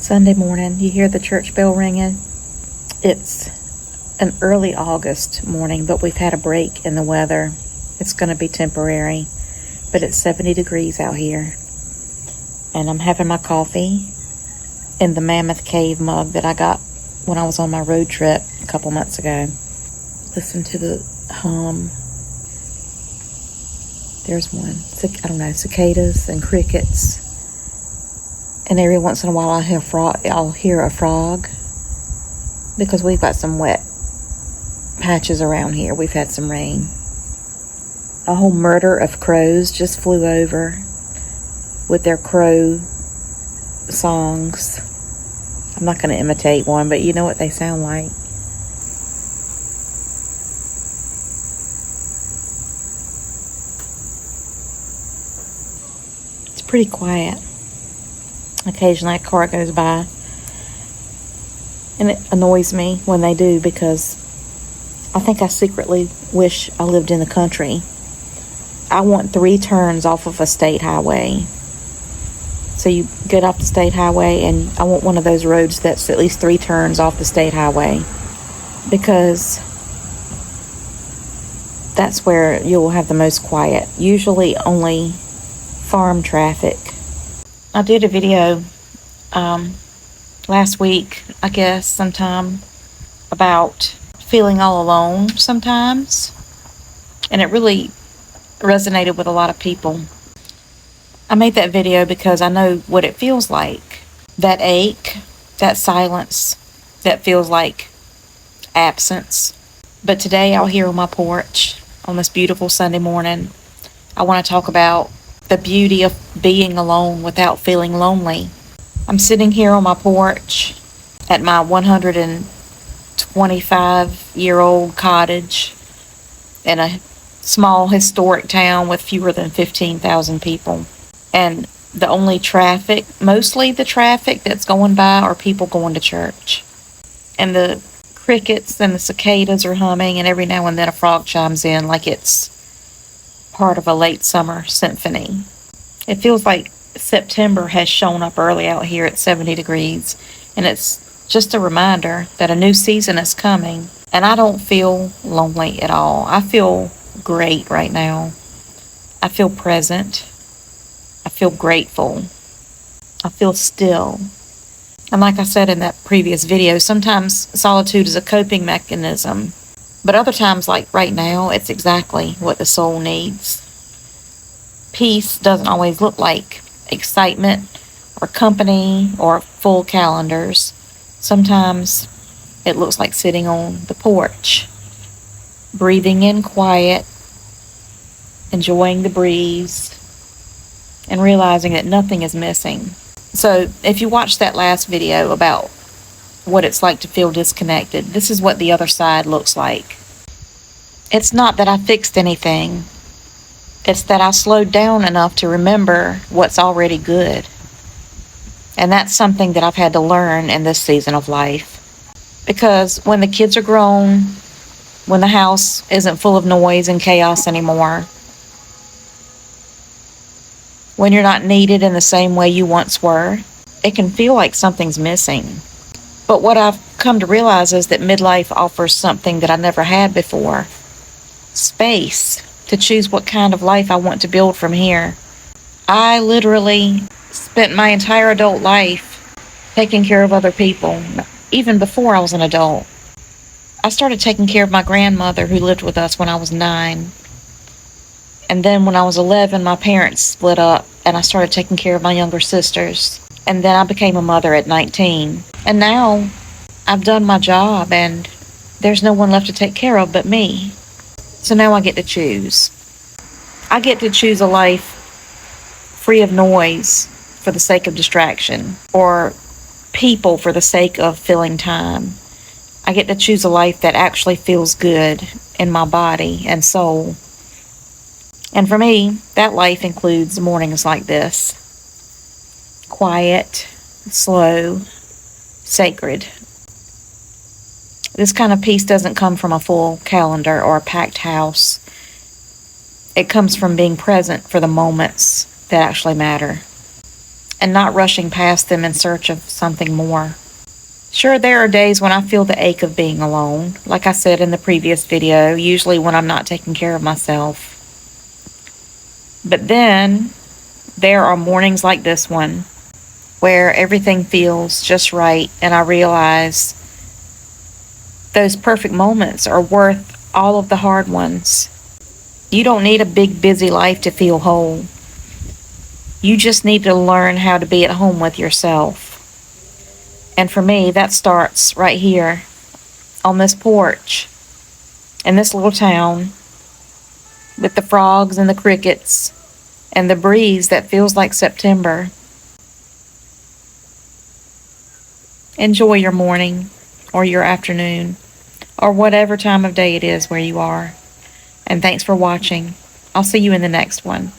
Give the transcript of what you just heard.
Sunday morning, you hear the church bell ringing. It's an early August morning, but we've had a break in the weather. It's going to be temporary, but it's 70 degrees out here. And I'm having my coffee in the Mammoth Cave mug that I got when I was on my road trip a couple months ago. Listen to the hum. There's one. Cicadas and crickets. And every once in a while I'll hear a frog, because we've got some wet patches around here. We've had some rain. A whole murder of crows just flew over with their crow songs. I'm not going to imitate one, but you know what they sound like. It's pretty quiet. Occasionally a car goes by, and it annoys me when they do, because I think I secretly wish I lived in the country. I want 3 turns off of a state highway. So you get off the state highway, and I want one of those roads that's at least 3 turns off the state highway, because that's where you'll have the most quiet. Usually only farm traffic. I did a video last week, I guess, sometime, about feeling all alone sometimes. And it really resonated with a lot of people. I made that video because I know what it feels like. That ache, that silence, that feels like absence. But today out here on my porch, on this beautiful Sunday morning, I want to talk about the beauty of being alone without feeling lonely. I'm sitting here on my porch at my 125-year-old cottage in a small historic town with fewer than 15,000 people. And the only traffic, mostly the traffic that's going by, are people going to church. And the crickets and the cicadas are humming, and every now and then a frog chimes in like it's part of a late summer symphony. It feels like September has shown up early out here at 70 degrees, and it's just a reminder that a new season is coming, and I don't feel lonely at all. I feel great right now. I feel present. I feel grateful. I feel still. And like I said in that previous video, sometimes solitude is a coping mechanism. But other times, like right now, it's exactly what the soul needs. Peace doesn't always look like excitement or company or full calendars. Sometimes it looks like sitting on the porch, breathing in quiet, enjoying the breeze, and realizing that nothing is missing. So if you watched that last video about what it's like to feel disconnected, this is what the other side looks like. It's not that I fixed anything. It's that I slowed down enough to remember what's already good. And that's something that I've had to learn in this season of life. Because when the kids are grown, when the house isn't full of noise and chaos anymore, when you're not needed in the same way you once were, it can feel like something's missing. But what I've come to realize is that midlife offers something that I never had before. Space to choose what kind of life I want to build from here. I literally spent my entire adult life taking care of other people, even before I was an adult. I started taking care of my grandmother who lived with us when I was 9. And then when I was 11, my parents split up, and I started taking care of my younger sisters. And then I became a mother at 19. And now I've done my job, and there's no one left to take care of but me. So now I get to choose. I get to choose a life free of noise for the sake of distraction, or people for the sake of filling time. I get to choose a life that actually feels good in my body and soul. And for me, that life includes mornings like this. Quiet, slow, sacred. This kind of peace doesn't come from a full calendar or a packed house. It comes from being present for the moments that actually matter. and not rushing past them in search of something more. Sure, there are days when I feel the ache of being alone, like I said in the previous video, usually when I'm not taking care of myself. But then there are mornings like this one where everything feels just right, and I realize those perfect moments are worth all of the hard ones. You don't need a big, busy life to feel whole. You just need to learn how to be at home with yourself. And for me, that starts right here on this porch in this little town with the frogs and the crickets and the breeze that feels like September. Enjoy your morning or your afternoon or whatever time of day it is where you are. And thanks for watching. I'll see you in the next one.